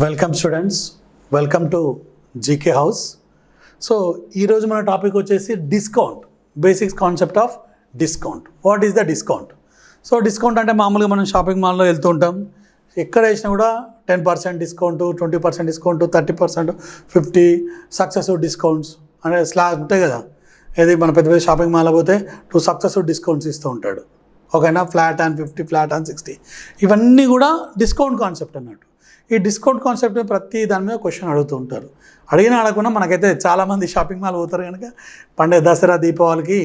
Welcome students, welcome to GK house. So ఈరోజు మన topic వచ్చేసి discount, basics concept of discount. What is the discount? So discount అంటే మామూలుగా మనం shopping మాల్లో వెళ్తూ ఉంటాం, ఎక్కడ వేసినా కూడా 10% డిస్కౌంట్, 20% డిస్కౌంట్, 30%, 50 సక్సెసివ్ డిస్కౌంట్స్ అనే స్లాబ్ ఉంటాయి కదా. ఏది మన పెద్ద పెద్ద షాపింగ్ మాల్లో పోతే 2 సక్సెసివ్ డిస్కౌంట్స్ ఇస్తూ ఉంటాడు. ఓకేనా, ఫ్లాట్ అండ్ 50, ఫ్లాట్ అండ్ 60, ఇవన్నీ కూడా డిస్కౌంట్ కాన్సెప్ట్ అన్నట్టు. ఈ డిస్కౌంట్ కాన్సెప్ట్ ప్రతి దాని మీద క్వశ్చన్ అడుగుతూ ఉంటారు. అడగకుండా మనకైతే చాలామంది షాపింగ్ మాల్ పోతారు కనుక పండుగ దసరా దీపావళికి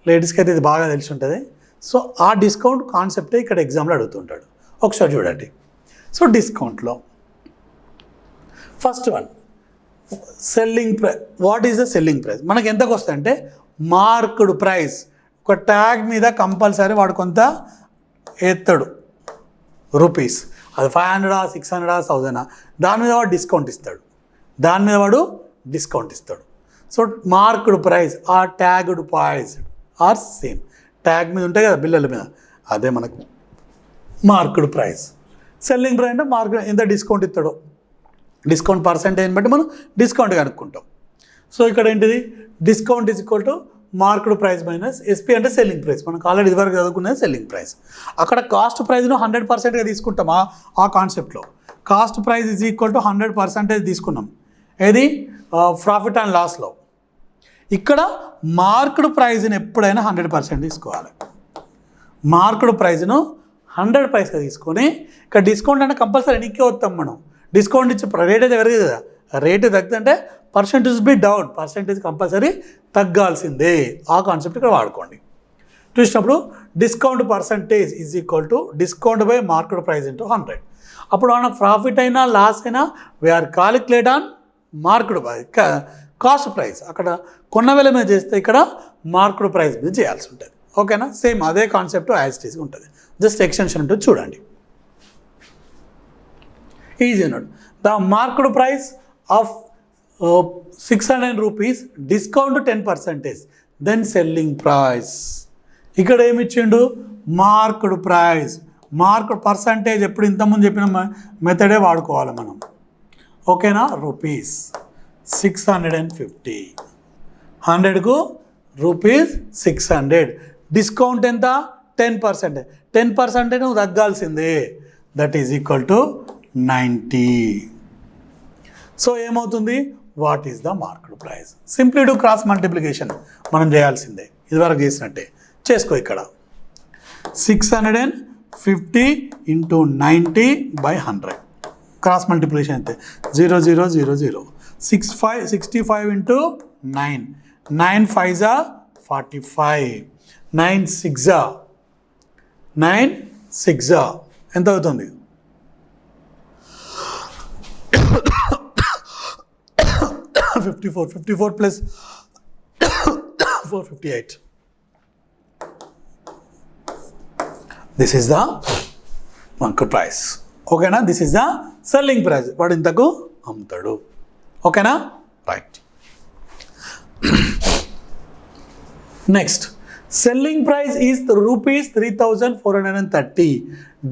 లేడీస్కి అయితే ఇది బాగా తెలిసి ఉంటుంది. సో ఆ డిస్కౌంట్ కాన్సెప్టే ఇక్కడ ఎగ్జామ్లో అడుగుతుంటాడు. ఒకసారి చూడండి. సో డిస్కౌంట్లో first one selling price. What is the selling price? మనకి ఎంతకు వస్తుంది అంటే మార్క్డ్ ప్రైస్. ఒక ట్యాగ్ మీద కంపల్సరీ వాడు కొంత ఎత్తాడు రూపీస్, అది 500, 600, 1000, దాని మీద వాడు డిస్కౌంట్ ఇస్తాడు. So marked price or tagged price are same. Tag మీద ఉంటాయి కదా బిల్లల మీద, అదే మనకు మార్క్డ్ ప్రైస్. సెల్లింగ్ ప్రైస్ అంటే మార్కెట్ ఎంత డిస్కౌంట్ ఇస్తాడో, డిస్కౌంట్ పర్సెంటేజ్ బట్టి మనం డిస్కౌంట్ కనుక్కుంటాం. సో ఇక్కడ ఏంటిది, discount is equal to marked price minus SP అంటే సెల్లింగ్ ప్రైస్. మనకు ఆల్రెడీ ఇదివరకు చదువుకునేది సెల్లింగ్ ప్రైస్. అక్కడ కాస్ట్ ప్రైస్ను 100%గా తీసుకుంటాం. ఆ కాన్సెప్ట్లో cost price is equal to 100% తీసుకున్నాం. ఏది ప్రాఫిట్ అండ్ లాస్లో. ఇక్కడ మార్క్డ్ ప్రైస్ని ఎప్పుడైనా 100% తీసుకోవాలి. మార్క్డ్ ప్రైస్ను 100% తీసుకొని ఇక్కడ డిస్కౌంట్ అంటే కంపల్సరీ ఎన్నికే వస్తాం మనం. డిస్కౌంట్ ఇచ్చే రేట్ అయితే పెరగదు కదా, రేటు తగ్గుతుంటే percentage be down, percentage compulsory తగ్గాల్సిందే. ఆ కాన్సెప్ట్ ఇక్కడ వాడుకోండి. చూసినప్పుడు discount percentage is equal to discount by market price into 100. అప్పుడు మన ప్రాఫిట్ అయినా లాస్ అయినా we are calculate on market cost price. అక్కడ కొన్న వేల మీద చేస్తే ఇక్కడ మార్కెట్ ప్రైస్ మీద చేయాల్సి ఉంటుంది. ఓకేనా, సేమ్ అదే కాన్సెప్ట్ యాజ్ ఇట్ ఈజ్ ఉంటుంది. జస్ట్ ఎక్స్టెన్షన్ ఉంటుంది చూడండి. ఈజీ అన్నాడు. The market price of 600 rupees discount 10%, then selling price. ఇక్కడ ఏమి ఇచ్చిండు, మార్క్డ్ ప్రైస్. మార్క్డ్ పర్సంటేజ్ ఎప్పుడు ఇంతకుముందు చెప్పిన మెథడే వాడుకోవాలి మనం. ఓకేనా, రూపీస్ 650, 100కు రూపీస్ 600. డిస్కౌంట్ ఎంత, 10%. 10% నువ్వు తగ్గాల్సిందే, that is equal to 90. So ఏమవుతుంది, what is the market price? Simply to cross multiplication మనం చేయాల్సిందే, ఇదివరకు చేసినట్టే చేసుకో. ఇక్కడ 650 ఇంటూ 90 బై 100 క్రాస్ మల్టిప్లికేషన్ అయితే 0 0 0 0. 65 ఇంటూ 9, 9 5 45, 9 6 ఎంత అవుతుంది? 54 plus 4 58. This is the market price. ఓకేనా, this is the selling price. వాడు ఇంతకు అమ్ముతాడు. ఓకేనా, right. Next, selling price is rupees 3430,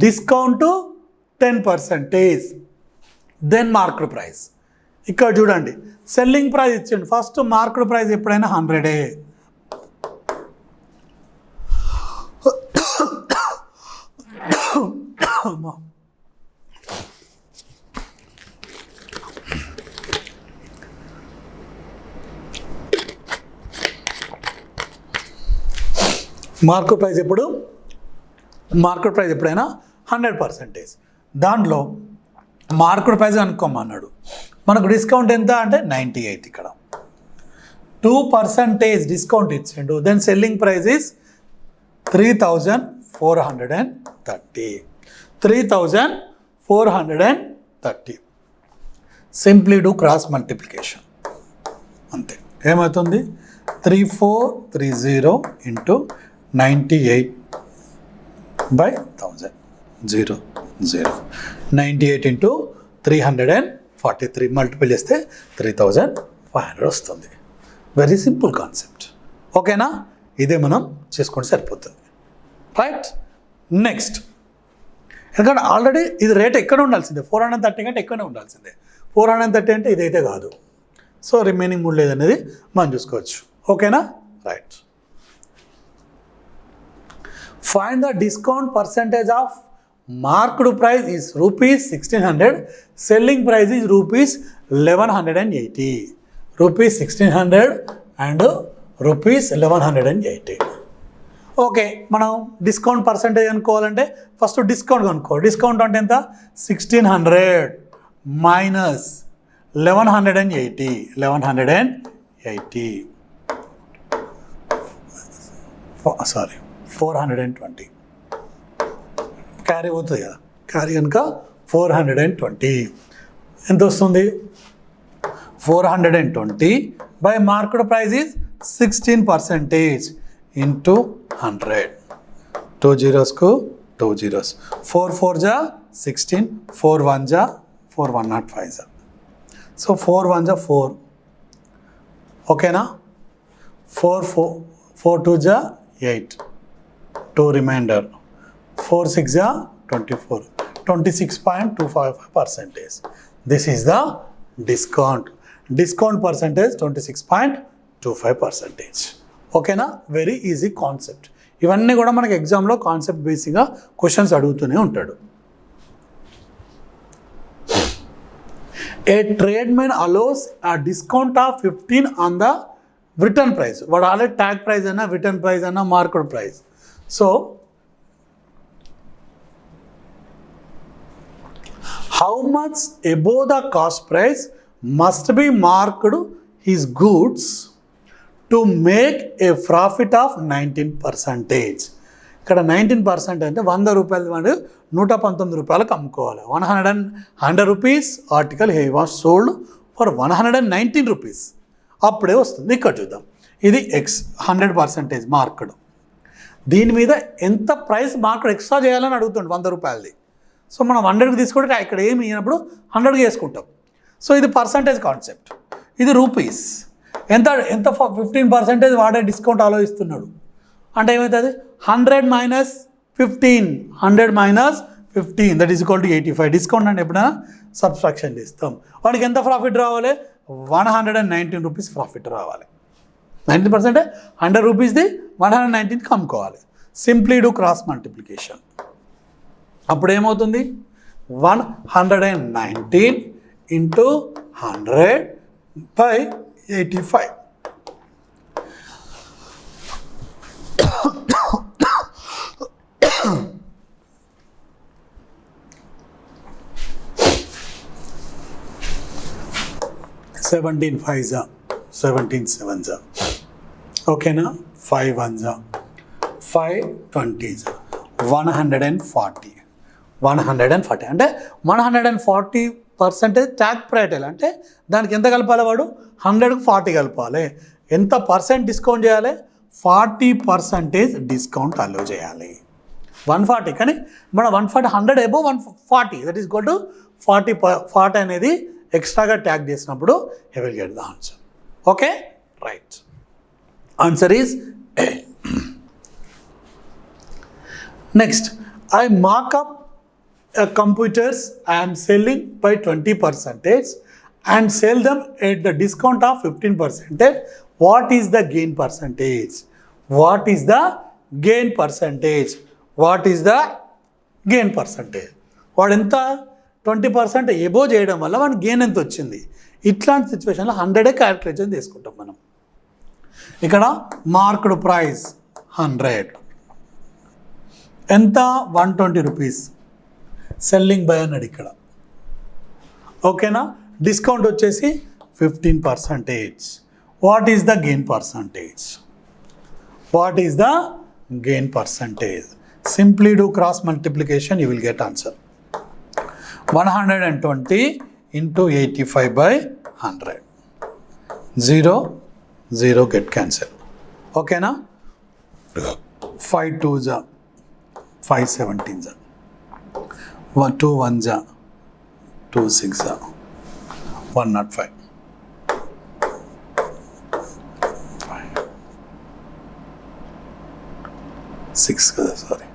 discount 10%, then market price. ఇక్కడ చూడండి, సెల్లింగ్ ప్రైస్ ఇచ్చిండు. ఫస్ట్ మార్కెట్ ప్రైస్ ఎప్పుడైనా 100. మార్కెట్ ప్రైస్ ఎప్పుడైనా 100%. దాంట్లో మార్కెట్ ప్రైస్ అనుకోమన్నాడు. మనకు డిస్కౌంట్ ఎంత అంటే 98. ఇక్కడ 2% డిస్కౌంట్ ఇచ్చిండు. Then selling price is 3430. 3430. Simply do cross multiplication అంతే. ఏమవుతుంది, 3430 ఇంటూ 98 బై 1000, 0 0. 98 ఇంటూ 343 మల్టిపుల్ చేస్తే 3500 వస్తుంది. Very simple concept. ఓకేనా, ఇదే మనం చేసుకుంటే సరిపోతుంది. రైట్. నెక్స్ట్, ఎందుకంటే ఆల్రెడీ ఇది రేట్ ఎక్కడ ఉండాల్సిందే, 430 కంటే ఎక్కువనే ఉండాల్సిందే. 430 అంటే ఇదైతే కాదు. సో రిమైనింగ్ 3 లేదనేది మనం చూసుకోవచ్చు. ఓకేనా, right. Find the discount percentage of marked price is ₹1600, selling price is ₹1180. ₹1600 and ₹1180. Okay, మనం డిస్కౌంట్ పర్సెంటేజ్ అనుకోవాలంటే ఫస్ట్ డిస్కౌంట్ కనుక్కో. డిస్కౌంట్ అంటే ఎంత? 1600 మైనస్ 1180. 1180 సారీ 420 క్యారీ అవుతుంది కదా, క్యారీ కనుక 420 ఎంత వస్తుంది? 420 by market price is 16% into 100. 2 zeros కు 2 zeros. 4 4 जा 16, 4 1 जा 4 105 जा. సో 4 1 जा 4. ఓకేనా, 4 2 जा 8, 2 రిమైండర్, 4 6 जा 24, 26.25%. This is the discount. Discount percentage 26.25%. ఓకేనా, వెరీ ఈజీ కాన్సెప్ట్. ఇవన్నీ కూడా మనకి ఎగ్జామ్లో కాన్సెప్ట్ బేసిక్గా క్వశ్చన్స్ అడుగుతూనే ఉంటాడు. ఏ ట్రేడ్మెన్ అలోస్ ఆ discount of 15 on the return price. వాడు ఆల్రెడీ ట్యాగ్ ప్రైస్ అయినా రిటర్న్ ప్రైస్ అయినా market price. So how much above the cost price must be marked his goods to make a profit of 19%. ఇక్కడ 19% అంటే 100 రూపాయలు వాడు 119 రూపాయలకు అమ్ముకోవాలి. 100 rupees article he was sold for 119 rupees. అప్పుడే వస్తుంది. ఇక్కడ చూద్దాం, ఇది 100% మార్కెడ్. దీని మీద ఎంత ప్రైస్ మార్కెట్ ఎక్స్ట్రా చేయాలని అడుగుతుంది 100 రూపాయలది. సో మనం 100కి తీసుకుంటే ఇక్కడ ఏమి ఇచ్చినప్పుడు 100కి వేసుకుంటాం. సో ఇది పర్సంటేజ్ కాన్సెప్ట్. ఇది రూపీస్. ఎంత 15% వాడే డిస్కౌంట్ ఆలోచిస్తున్నాడు అంటే ఏమవుతుంది? 100 minus 15, 100 minus 15 that is equal to 85. Discount అంటే ఎప్పుడైనా సబ్స్ట్రాక్షన్ చేస్తాం. వాడికి ఎంత ప్రాఫిట్ రావాలి? 119 రూపీస్ ప్రాఫిట్ రావాలి. 19% 100 రూపీస్ది 119కి అమ్ముకోవాలి. Simply do cross multiplication. అప్పుడు ఏమవుతుంది? 119 ఇంటూ 100 బై 85. సెవెంటీన్ 5 జా 17 7 జా. ఓకేనా, 5 1 జా 5 20 జా 140. 140 అంటే 140% ట్యాగ్ ప్రైస్. అంటే దానికి ఎంత కలపాలి? వాడు 100కి 40 కలపాలి. ఎంత పర్సెంట్ డిస్కౌంట్ చేయాలి? 40% డిస్కౌంట్ అలో చేయాలి. 140 కానీ మన 140 100 above 140 that is equal to 40 అనేది ఎక్స్ట్రాగా ట్యాగ్ చేసినప్పుడు he will get the answer. Okay, right. Answer is a. Next, I markup computers I am selling by 20% and sell them at the discount of 15%. What is the gain percentage? What is the gain percentage? What is the gain percentage? వాడు ఎంత 20% above చేయడం వల్ల వాడి gain ఎంత వచ్చింది? ఇట్లాంటి సిచ్యువేషన్లో 100 calculation తీసుకుంటాం మనం. ఇక్కడ మార్క్డ్ ప్రైస్ 100 ఎంత? 120 రూపీస్. సెల్లింగ్ బై అన్నాడు ఇక్కడ. ఓకేనా, డిస్కౌంట్ వచ్చేసి 15%. What is the gain percentage? What is the gain percentage? Simply do cross multiplication, you will get answer. 120 into 85 by 100. 0 0 get cancel. ఓకేనా, 5 2 జా 5 17 జా 2 1 जा 2 6 जा 105. 6 కదా, sorry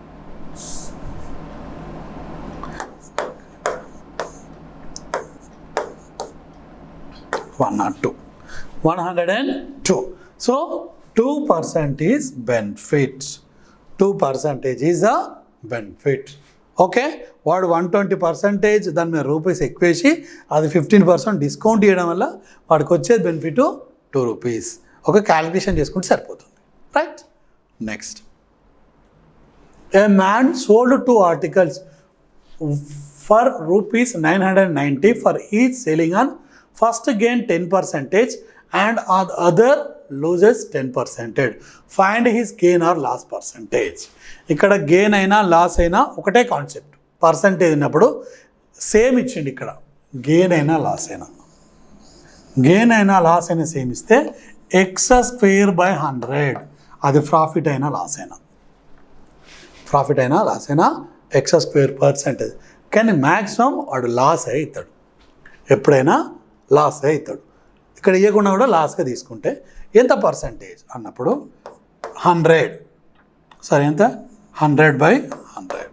102. 102. So 2% is benefit. 2% is the benefit. Okay, వాడు 120% దాని మీద రూపీస్ ఎక్కువేసి అది 15% డిస్కౌంట్ ఇవ్వడం వల్ల వాడికి వచ్చేది బెనిఫిట్ 2 రూపీస్. ఒక క్యాలిక్యులేషన్ చేసుకుంటే సరిపోతుంది. Right. Next, a man sold 2 articles for rupees 990 for each selling on first gain 10% and other loses 10%. Find his gain or loss percentage. ఇక్కడ గెయిన్ అయినా లాస్ అయినా ఒకటే కాన్సెప్ట్. పర్సంటేజ్ ఉన్నప్పుడు సేమ్ ఇచ్చిండి. ఇక్కడ గెయిన్ అయినా లాస్ అయినా సేమ్ ఇస్తే x²/100 అది ప్రాఫిట్ అయినా లాస్ అయినా x²%. కానీ మ్యాక్సిమం వాడు లాస్ అవుతాడు, ఎప్పుడైనా లాస్ అవుతాడు. ఇక్కడ ఇవ్వకుండా కూడా లాస్గా తీసుకుంటే ఎంత పర్సంటేజ్ అన్నప్పుడు 100. సరే, ఎంత 100/100.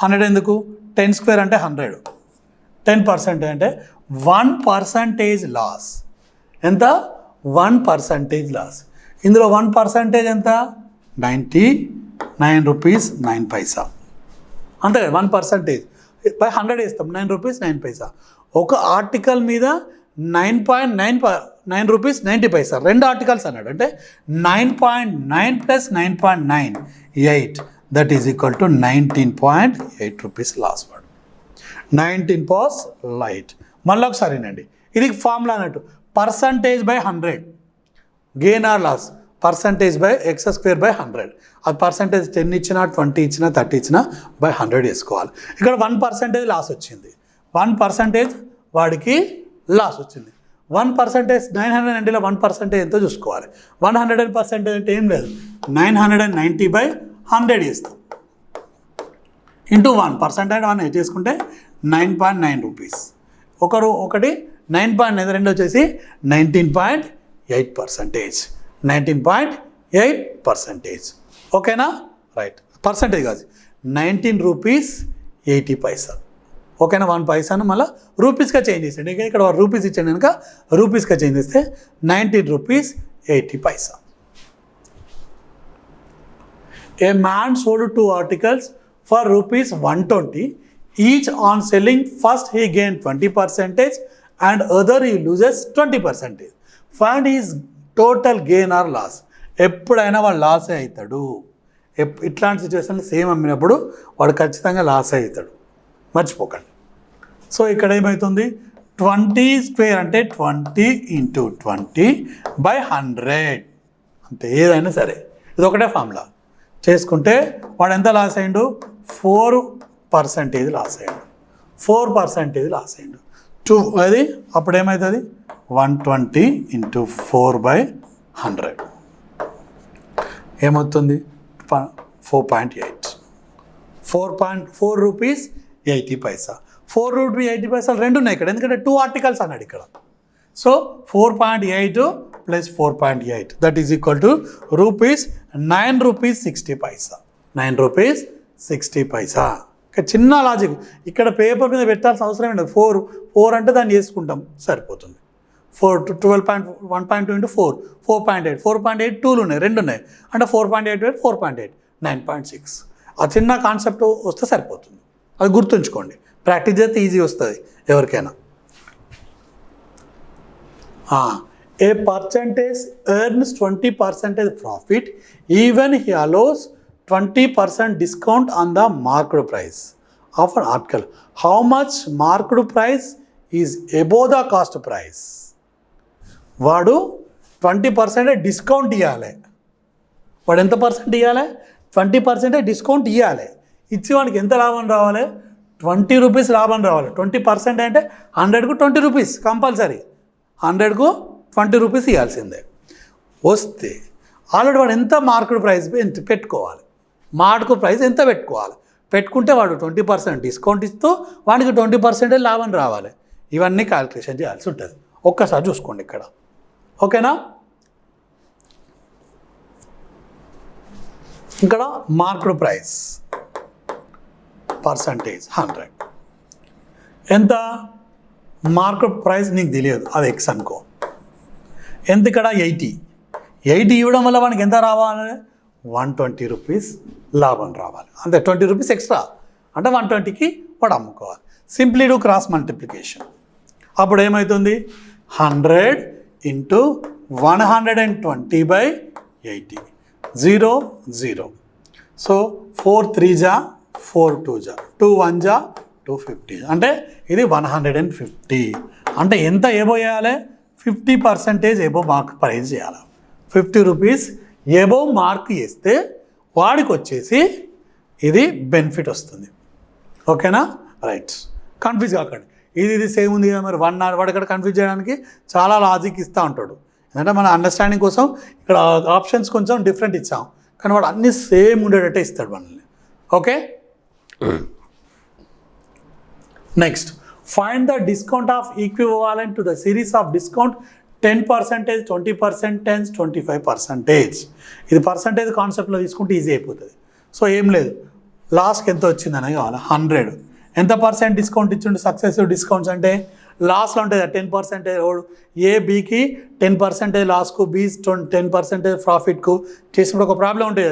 100 ఎందుకు? 10² అంటే 100. 10% అంటే 1% లాస్. ఎంత? 1% లాస్. ఇందులో 1% ఎంత? 99 రూపీస్ 9 పైసా. అంతే కదా, 1% వేస్తాం, 9 రూపీస్ 9 పైసా. ఒక ఆర్టికల్ మీద 9.9 రూపీస్ 90 పైసా. 2 ఆర్టికల్స్ అన్నాడు అంటే 9.9 + 9.98 that is equal to 19.8 rupees loss. వాడు 19%. మళ్ళీ ఒకసారినండి, ఇది ఫార్ములా అన్నట్టు. %/100 గెయిన్ ఆర్ లాస్, %x²/100. అది పర్సంటేజ్ 10 ఇచ్చినా 20 ఇచ్చినా 30 ఇచ్చినా /100 వేసుకోవాలి. ఇక్కడ 1% లాస్ వచ్చింది. 1% వాడికి లాస్ వచ్చింది. 1% 990లో 1% ఎంతో చూసుకోవాలి. 100% అంటే ఏం లేదు, 990/100 చేస్తాం ఇంటూ 1% అంటే 1 చేసుకుంటే 9.9 రూపీస్. ఒకటి 9.9, రెండు వచ్చేసి 19.8%. 19.8%. ఓకేనా? రైట్. పర్సంటేజ్ కాదు, 19 రూపీస్ 80 పైసా. ఓకేనా? 1 పైసాను మళ్ళీ రూపీస్గా చేంజ్ చేసాడు. ఇక్కడ రూపీస్ ఇచ్చాను కనుక రూపీస్గా చేంజ్ చేస్తే 19 rupees 80 Paisa. A man sold 2 articles for rupees 120 each. on selling first he gained 20% and other he loses 20%. find his total gain or loss. ఎప్పుడైనా వాడు లాస్ అవుతాడు. ఇట్లాంటి సిచ్యువేషన్లో సేమ్ అమ్మినప్పుడు వాడు ఖచ్చితంగా లాస్ అవుతాడు, మర్చిపోకండి. సో ఇక్కడ ఏమవుతుంది, 20² అంటే 20 × 20/100 అంతే. ఏదైనా సరే ఇది ఒకటే ఫార్ములా చేసుకుంటే వాడు ఎంత లాస్ అయ్యిండు? 4% లాస్ అయ్యిండు. 4% లాస్ అయ్యిండు. అది అప్పుడు ఏమవుతుంది, 120 × 4/100 ఏమవుతుంది? 4.8. 4 రూపీస్ 80 పైసా. 4 రూపీస్ 80 పైసలు రెండు ఉన్నాయి ఇక్కడ, ఎందుకంటే 2 articles అన్నాడు ఇక్కడ. So 4.8 + 4.8 that is equal to ₹9 rupees 60 Paisa. 9 rupees 60 పైసా. చిన్న లాజిక్ ఇక్కడ పేపర్ మీద పెట్టాల్సిన అవసరం ఉండదు. 4 అంటే దాన్ని చేసుకుంటాం సరిపోతుంది. 1.2 × 4 4.8. 4.8 2లు ఉన్నాయి, రెండు ఉన్నాయి అంటే 4.8 × 4.8 9.6. ఆ చిన్న కాన్సెప్ట్ వస్తే సరిపోతుంది, అది గుర్తుంచుకోండి. ప్రాక్టీస్ చేస్తే ఈజీ వస్తుంది ఎవరికైనా. A percentage earns 20% profit even he allows 20% discount on the marked price of an article. How much marked price is above the cost price. వాడు 20% డిస్కౌంట్ ఇవ్వాలి. వాడు ఎంత పర్సెంట్ ఇవ్వాలి? 20% డిస్కౌంట్ ఇవ్వాలి. ఇచ్చి వాడికి ఎంత లాభం రావాలి? 20 రూపీస్ లాభం రావాలి. 20% అంటే 100కు 20 రూపీస్ కంపల్సరీ. 100కు 20 రూపీస్ ఇవ్వాల్సిందే. వస్తే ఆల్రెడీ వాడు ఎంత మార్కెట్ ప్రైస్ ఎంత పెట్టుకోవాలి, మార్కెట్ ప్రైస్ ఎంత పెట్టుకుంటే వాడు 20% డిస్కౌంట్ ఇస్తూ వాడికి 20% లాభం రావాలి. ఇవన్నీ క్యాలిక్యులేషన్ చేయాల్సి ఉంటుంది. ఒక్కసారి చూసుకోండి ఇక్కడ. ఓకేనా? ఇక్కడ మార్కెట్ ప్రైస్ పర్సంటేజ్ 100. ఎంత మార్కెట్ ప్రైస్ నీకు తెలియదు, అది X అనుకో. ఎంత ఇక్కడ 80 ఇవ్వడం వల్ల వానికి ఎంత రావాలి 120 రూపీస్ లాభం రావాలి, అంతే 20 రూపీస్ ఎక్స్ట్రా అంటే 120కి వాడు అమ్ముకోవాలి. Simply do cross multiplication. అప్పుడు ఏమవుతుంది 100 ఇంటూ 120/80 0 0. సో 4 3 జా 4 2 జా 2 1 జా 250 అంటే ఇది 150. అంటే ఎంత ఏబో చేయాలి 50% ఏబో మార్క్ ప్రైజ్ చేయాలి. 50 రూపీస్ ఏబో మార్క్ చేస్తే వాడికి వచ్చేసి ఇది బెనిఫిట్ వస్తుంది. ఓకేనా? రైట్. కన్ఫ్యూజ్ కాకండి, ఇది సేమ్ ఉంది కదా మరి 1 వాడు ఇక్కడ కన్ఫ్యూజ్ చేయడానికి చాలా లాజిక్ ఇస్తూ ఉంటాడు. ఎందుకంటే మన అండర్స్టాండింగ్ కోసం ఇక్కడ ఆప్షన్స్ కొంచెం డిఫరెంట్ ఇచ్చాం, కానీ వాడు అన్నీ సేమ్ ఉండేటట్టే ఇస్తాడు మనల్ని. Okay, next find the discount of equivalent to the series of discount 10%, 20%, 10, 25%. ఇది పర్సంటేజ్ కాన్సెప్ట్లో తీసుకుంటే ఈజీ అయిపోతుంది. సో ఏం లేదు, లాస్ట్కి ఎంత వచ్చిందని కావాలి 100. ఎంత పర్సెంట్ డిస్కౌంట్ ఇచ్చిండు సక్సెసివ్ డిస్కౌంట్స్ అంటే లాస్ట్లో ఉంటుంది 10%. ఏ బీకి 10% లాస్కు, బీ 10% ప్రాఫిట్కు చేసినప్పుడు ఒక ప్రాబ్లం ఉంటుంది.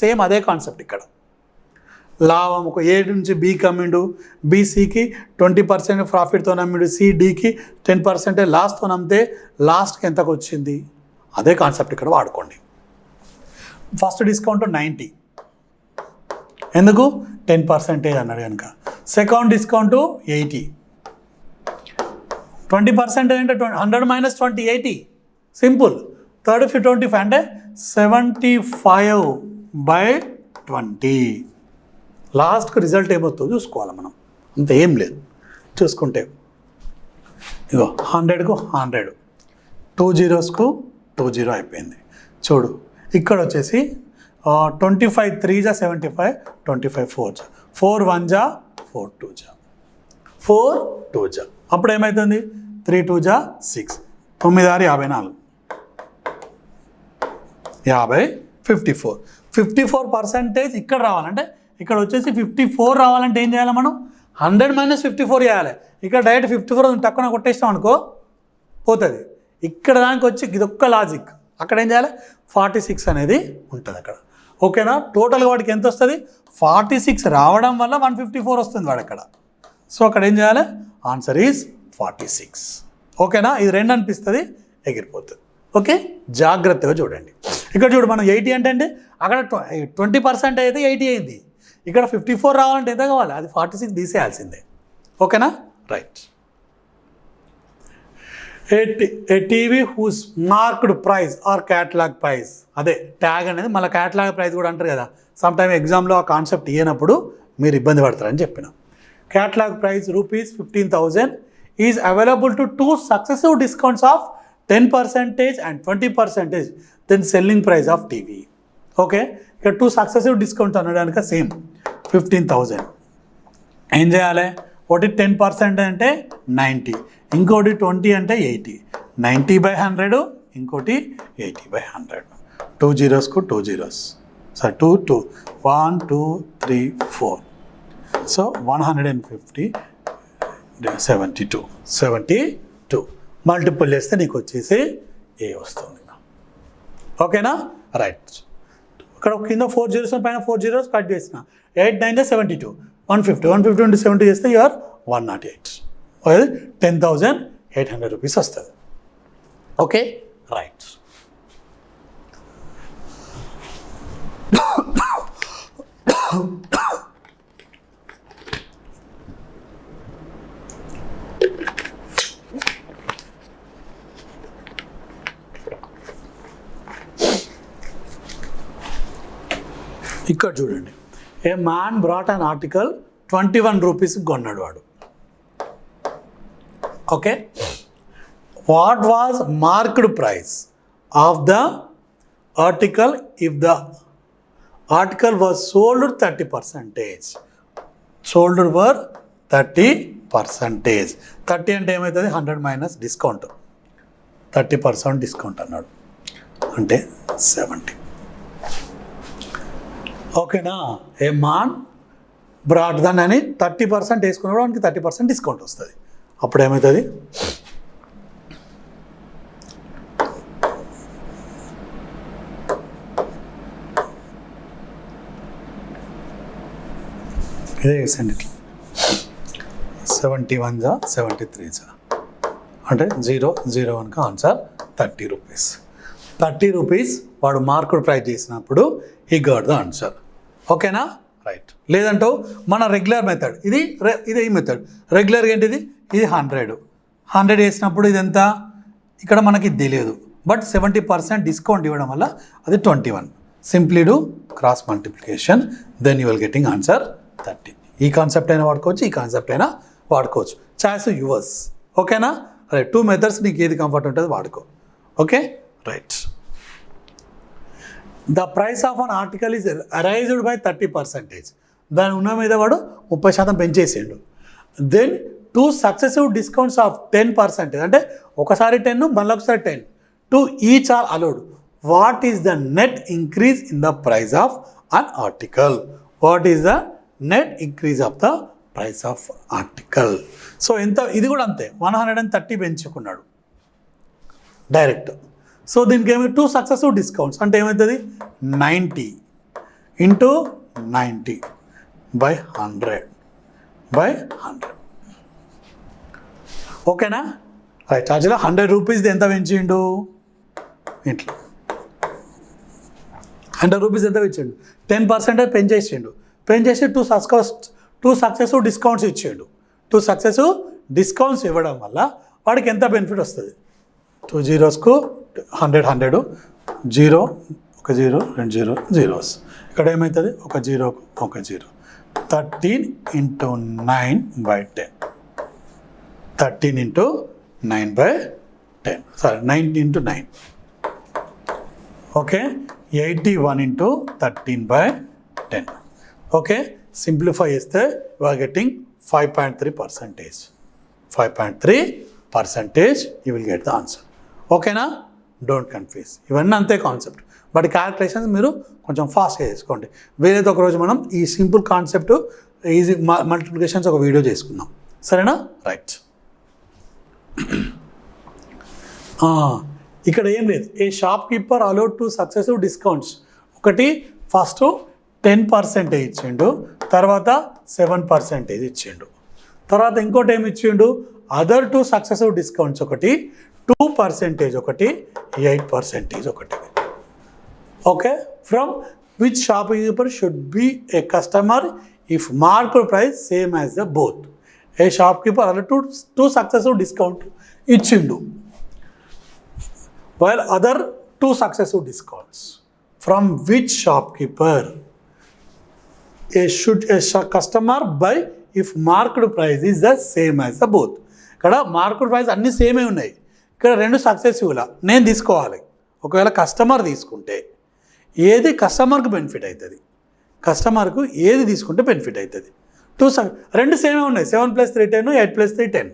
సేమ్ అదే కాన్సెప్ట్ ఇక్కడ. లాభం ఒక ఏ నుంచి బీకి అమ్మిండు, బీసీకి 20% ప్రాఫిట్తో అమ్మిండు, సిడికి 10% లాస్తో అమ్మితే లాస్ట్కి ఎంతకు వచ్చింది అదే కాన్సెప్ట్ ఇక్కడ వాడుకోండి. ఫస్ట్ డిస్కౌంట్ 90, ఎందుకు 10% అన్నాడు కనుక. సెకండ్ డిస్కౌంట్ 80, 20% అంటే 100 - 20 80 సింపుల్. థర్డ్ 25 అంటే 75/20. లాస్ట్కి రిజల్ట్ ఏమవుతుందో చూసుకోవాలి మనం, అంత ఏం లేదు. చూసుకుంటే ఇగో 100కు 100, 2 zeros 20 అయిపోయింది. చూడు ఇక్కడ వచ్చేసి 25 3 జా 75, 25 4 జా 4 1 జా 4 2 జా 4 2 జా. అప్పుడు ఏమవుతుంది 3 2 జా 6, 9 6 54, 50 54. 54% ఇక్కడ రావాలంటే ఇక్కడ వచ్చేసి 54 రావాలంటే ఏం చేయాలి మనం 100 - 54 చేయాలి. ఇక్కడ డైరెక్ట్ 54 తక్కువ కొట్టేస్తాం అనుకో పోతుంది. ఇక్కడ దానికి వచ్చి ఇదొక్క లాజిక్. అక్కడ ఏం చేయాలి 46 అనేది ఉంటుంది అక్కడ. ఓకేనా? టోటల్గా వాడికి ఎంత వస్తుంది 46 రావడం వల్ల 154 వస్తుంది వాడు అక్కడ. సో అక్కడ ఏం చేయాలి ఆన్సర్ ఈజ్ 46. ఓకేనా? ఇది 2 అనిపిస్తుంది ఎగిరిపోతుంది. ఓకే, జాగ్రత్తగా చూడండి. ఇక్కడ చూడు మనం 80 అంటే అక్కడ 20% అయితే 80 అయింది. ఇక్కడ 54 రావాలంటే ఎంత కావాలి అది 46 తీసేయాల్సిందే. ఓకేనా? Right. A TV whose marked price or catalogue price, అదే ట్యాగ్ అనేది మళ్ళీ క్యాటలాగ్ ప్రైస్ కూడా అంటారు కదా. సమ్ టైమ్ ఎగ్జామ్లో ఆ కాన్సెప్ట్ ఇవ్వనప్పుడు మీరు ఇబ్బంది పడతారని చెప్పిన. Catalogue price ₹15,000 is available to 2 successive discounts of 10% and 20%, then selling price of TV. Okay, ఇక్కడ 2 సక్సెసివ్ డిస్కౌంట్స్ అనడానికి సేమ్ 15,000. ఏం చేయాలి ఒకటి 10% అంటే 90, ఇంకోటి 20 అంటే 80. 90/100, ఇంకోటి 80/100. 2 zeros 2 zeros. So 2 2 1 2 3 4. So 150 72 multiple చేస్తే నీకు వచ్చేసి ఏ వస్తుంది. ఓకేనా? రైట్. ఇక్కడ కింద 4 zeros పైన 4 zeros కట్ చేసిన 8 9 72, 150 into 70 చేస్తే యూఆర్ 108. 10,800 రూపీస్ వస్తుంది. Okay, right. ఇక్కడ చూడండి, a man bought an article 21 రూపీస్కి కొన్నాడు వాడు. Okay, what was marked price of the article if the article was sold 30%? Sold were 30%. 30 అంటే ఏమవుతుంది 100 - డిస్కౌంట్, 30% డిస్కౌంట్ అన్నాడు అంటే 70. ఓకేనా? ఏ మాన్ బ్రాట్ దాన్ని అని 30% వేసుకున్నాడు, వానికి 30% డిస్కౌంట్ వస్తుంది. అప్పుడు ఏమవుతుంది ఇదే వేసండి ఇట్లా 71 జా 73 జా అంటే 001కి ఆన్సర్ 30 రూపీస్. 30 రూపీస్ వాడు మార్కుడ్ ప్రైస్ చేసినప్పుడు హీ గాట్ ద ఆన్సర్. ఓకేనా? రైట్. లేదంటూ మన రెగ్యులర్ మెథడ్ ఇది ఈ మెథడ్ రెగ్యులర్గా ఏంటిది ఇది 100 వేసినప్పుడు ఇది ఎంత ఇక్కడ మనకి తెలియదు, బట్ 70% డిస్కౌంట్ ఇవ్వడం వల్ల అది 21. Simply do cross multiplication, then you will getting answer 30. ఈ కాన్సెప్ట్ అయినా వాడుకోవచ్చు, ఈ కాన్సెప్ట్ అయినా వాడుకోవచ్చు. Choice yours. ఓకేనా? రైట్. 2 మెథడ్స్ నీకు ఏది కంఫర్ట్ ఉంటుంది వాడుకో. Okay right. The price of an article is raised by 30%. దాని ఉన్న మీద వాడు 30% పెంచేసిండు. దెన్ 2 సక్సెసివ్ డిస్కౌంట్స్ ఆఫ్ 10%, అంటే ఒకసారి 10 మళ్ళీ ఒకసారి 10 to each are allowed. What is the net increase in the price of an article? What is the net increase of the price of article? So ఎంత, ఇది కూడా అంతే 130 పెంచుకున్నాడు డైరెక్ట్. సో దీనికి ఏమి 2 సక్సెసివ్ డిస్కౌంట్స్ అంటే ఏమవుతుంది 90 ఇంటూ 90 బై 100. ఓకేనా? రైట్. యాక్చువల్గా 100 రూపీస్ది ఎంత పెంచిండు ఇట్లా 100 రూపీస్ ఎంత పెంచిండు 10% పెంచేసిండు. పెంచేసి 2 సక్సెసివ్ డిస్కౌంట్స్ ఇచ్చిండు. 2 సక్సెసివ్ డిస్కౌంట్స్ ఇవ్వడం వల్ల వాడికి ఎంత బెనిఫిట్ వస్తుంది? 2 జీరోస్కు 100 0 1 0 2 0 జీరోస్. ఇక్కడ ఏమవుతుంది 1 0కు 1 0. 13 into 9/10. 13 into 9/10. Sorry 9 into 9. Okay 81 into 13/10. Okay simplify చేస్తే you are getting 5.3%. 5.3% you will get the answer. ఓకేనా? Don't confuse. ఇవన్నీ అంతే కాన్సెప్ట్, బట్ క్యాల్కులేషన్స్ మీరు కొంచెం ఫాస్ట్గా చేసుకోండి. వేరేది ఒకరోజు మనం ఈ సింపుల్ కాన్సెప్ట్ ఈజీ మల్టిప్లికేషన్స్ ఒక వీడియో చేసుకుందాం. సరేనా? రైట్. ఇక్కడ ఏం లేదు. A shop keeper allowed 2 successive discounts. ఒకటి ఫస్ట్ 10% ఇచ్చిండు, తర్వాత 7% ఇచ్చిండు, తర్వాత ఇంకోటి ఏమి ఇచ్చిండు అదర్ 2 సక్సెసివ్ డిస్కౌంట్స్. ఒకటి 2%, ఒకటి 8% ఒకటి. Okay from which shop keeper should be A customer if market price same as the both. A shop keeper అలా 2 సక్సెసివ్ డిస్కౌంట్ ఇచ్చిండు, while other 2 successive discounts. From which shopkeeper a customer buy if market price is the same as the both. ఇక్కడ market price అన్నీ సేమే ఉన్నాయి, ఇక్కడ 2 సక్సెసివ్లా నేను తీసుకోవాలి. ఒకవేళ కస్టమర్ తీసుకుంటే ఏది కస్టమర్కి బెనిఫిట్ అవుతుంది, కస్టమర్కు ఏది తీసుకుంటే బెనిఫిట్ అవుతుంది? 2 సేమే ఉన్నాయి, 7 + 3 10, 8 + 3 10.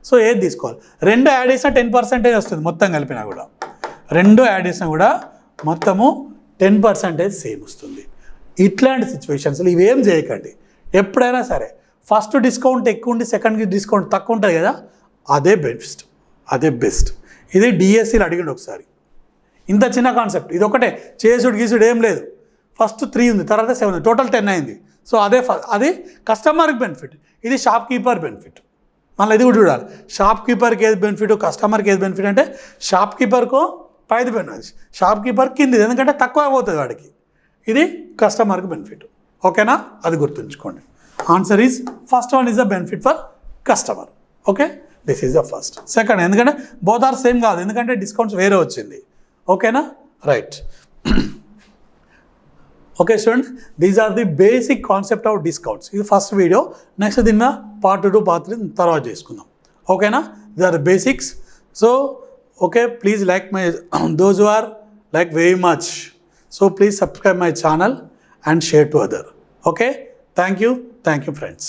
సో ఏది తీసుకోవాలి? 2 యాడ్ చేసినా 10% వస్తుంది, మొత్తం కలిపినా కూడా 2 యాడ్ చేసినా కూడా మొత్తము 10% సేమ్ వస్తుంది. ఇట్లాంటి సిచ్యువేషన్స్లో ఇవేం చేయకండి. ఎప్పుడైనా సరే ఫస్ట్ డిస్కౌంట్ ఎక్కువ ఉండి సెకండ్కి డిస్కౌంట్ తక్కువ ఉంటుంది కదా, అదే బెస్ట్. ఇది డిఎస్సీలో అడిగిండు ఒకసారి. ఇంత చిన్న కాన్సెప్ట్, ఇది ఒకటే చేసుడు గీసుడు ఏం లేదు. ఫస్ట్ 3 ఉంది, తర్వాత 7 ఉంది, టోటల్ 10 అయింది. సో అది కస్టమర్కి బెనిఫిట్, ఇది షాప్ కీపర్ బెనిఫిట్. మళ్ళీ ఇది కూడా చూడాలి, షాప్ కీపర్కి ఏది బెనిఫిట్, కస్టమర్కి ఏది బెనిఫిట్. అంటే షాప్ కీపర్కు పైది బెనిఫిట్, షాప్ కీపర్ కింది, ఎందుకంటే తక్కువ పోతుంది వాడికి. ఇది కస్టమర్కి బెనిఫిట్. ఓకేనా? అది గుర్తుంచుకోండి. Answer is first one is the benefit for customer. Okay this is the first. Second ఎందుకంటే బోత్ ఆర్ సేమ్ కాదు, ఎందుకంటే డిస్కౌంట్స్ వేరే వచ్చింది. ఓకేనా? Right. Okay students, these are the basic concept of discounts. ఇది ఫస్ట్ వీడియో. నెక్స్ట్ దీన్ని part 2 part 3 తర్వాత చేసుకుందాం. ఓకేనా? These are the basics. So okay, please like those who are like very much. So please subscribe my channel and share to other. Okay, thank you friends.